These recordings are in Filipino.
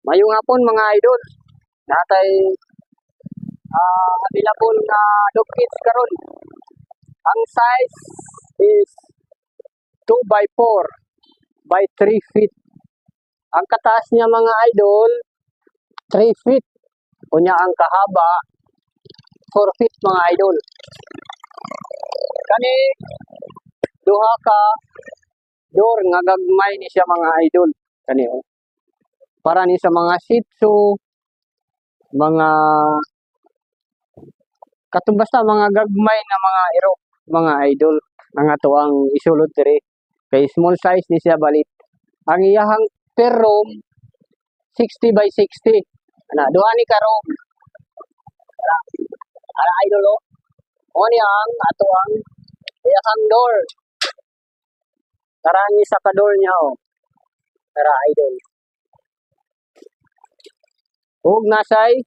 Mayong hapon mga idol. Natay available na dog kits karon. Ang size is 2 by 4 by 3 feet. Ang kataas niya mga idol 3 feet. Kunya ang kahaba 4 feet mga idol. Kani duha ka door nga gagmay ni siya mga idol. Kani oh. Para ni sa mga Shih Tzu, mga katong basta mga gagmay na mga iro, mga idol ang ato ang isulod diri. Kay small size ni siya balit. Ang iyahang per room 60 by 60. Ana, duha ni ka room. Ara idol oh. O ni ang ato ang iyahang door. Tara ni sa ka door niya oh. Tara idol. Ug nasay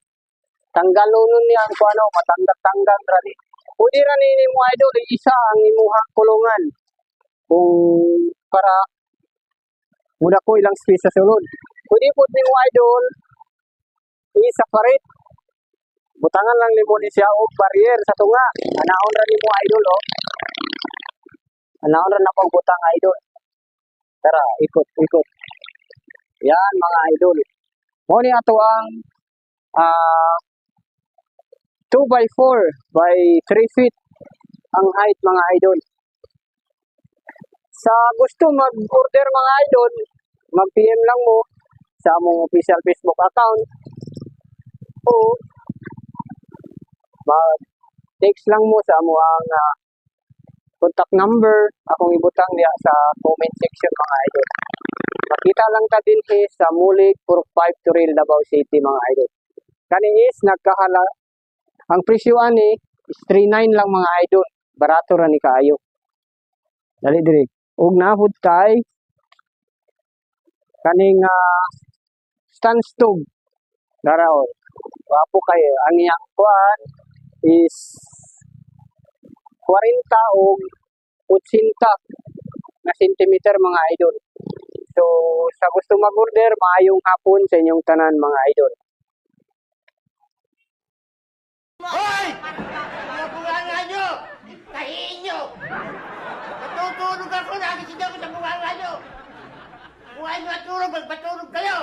tanggalunon niya ang kuano matanggal-tanggal ra ni. Pwede ra ni mo idol isa ang imuhang kulungan. Kung para muna ko ilang space sa sulod. Pwede po ni mo idol i-separate. Butangan lang nimo ni siya og barrier sa tunga. Anaon ra nimo idol oh. Anaon ra na pang butang idol. Tara, ikot-ikot. Yan mga idol. Mo ni ato ang 2 by 4 by 3 feet ang height mga idol. Sa gusto mag-order mga idol, mag-PM lang mo sa among official Facebook account o mag-text lang mo sa among contact number akong ibutang diya sa comment section mga idol. Makita lang ta din sa Mulig 45 Turil Davao City mga idol. Kani is nagkahala ang presyo ani is 39 lang mga idol. Barato ra ni kaayo. Dali diri. Ug nahud kay kaning stand stove. Daraw. Wapo kay ang iyang kuan is 40 o 80 na sentimeter mga idol. So, sa gusto mag-order, maayong hapon sa inyong tanan mga idol. Hoy! Mga bunganga nyo! Kahiin nyo! Natutulog ako, nakikita ko sa bunganga nyo! Kung ayaw matulog, magpatulog kayo!